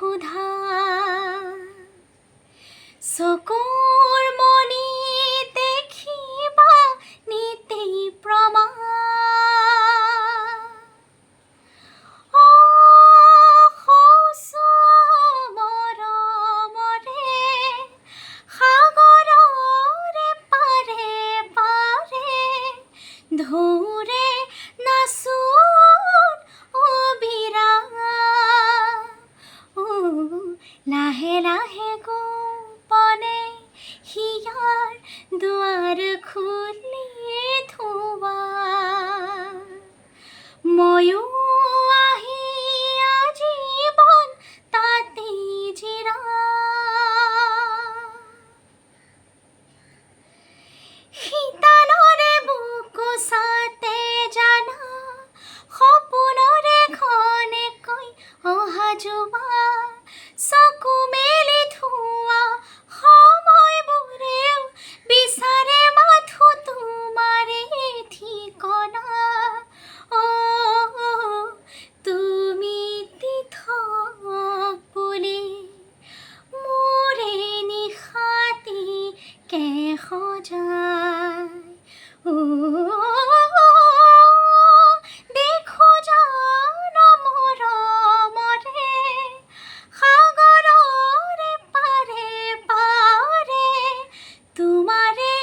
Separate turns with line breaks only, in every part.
ক্ষুধা চকুৰ মণি দেখিবা নিতেই প্ৰমাণ ধৌৰে নাচোন অবিৰাম লাহে লাহে গোপনে হিয়াৰ দুৱাৰ খুলি থোৱা ময়ো আহি আজীৱন তাতেই জিৰাম শীতালৰে বুকুচাতে জানা সপোনৰে ঘনেকৈ অহা যোৱা চকু মেলি থোৱা সময়বোৰেও বিচাৰে মাথো তোমাৰে ঠিকনা তুমি তিথক বুলি মোৰে নিশাতি কে সজায় দেখো জান মৰমৰে সাগৰৰে পাৰে পাৰে তোমাৰে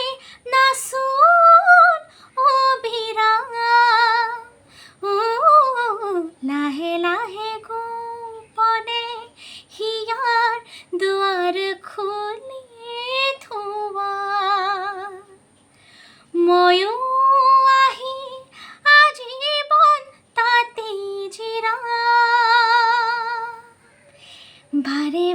নাচোন অবিৰাম লাহে লাহে গোপনে হিয়াৰ দুৱাৰ খুলি থোৱা ময়ো আহি আজীৱন তাতেই জিৰাম বাৰে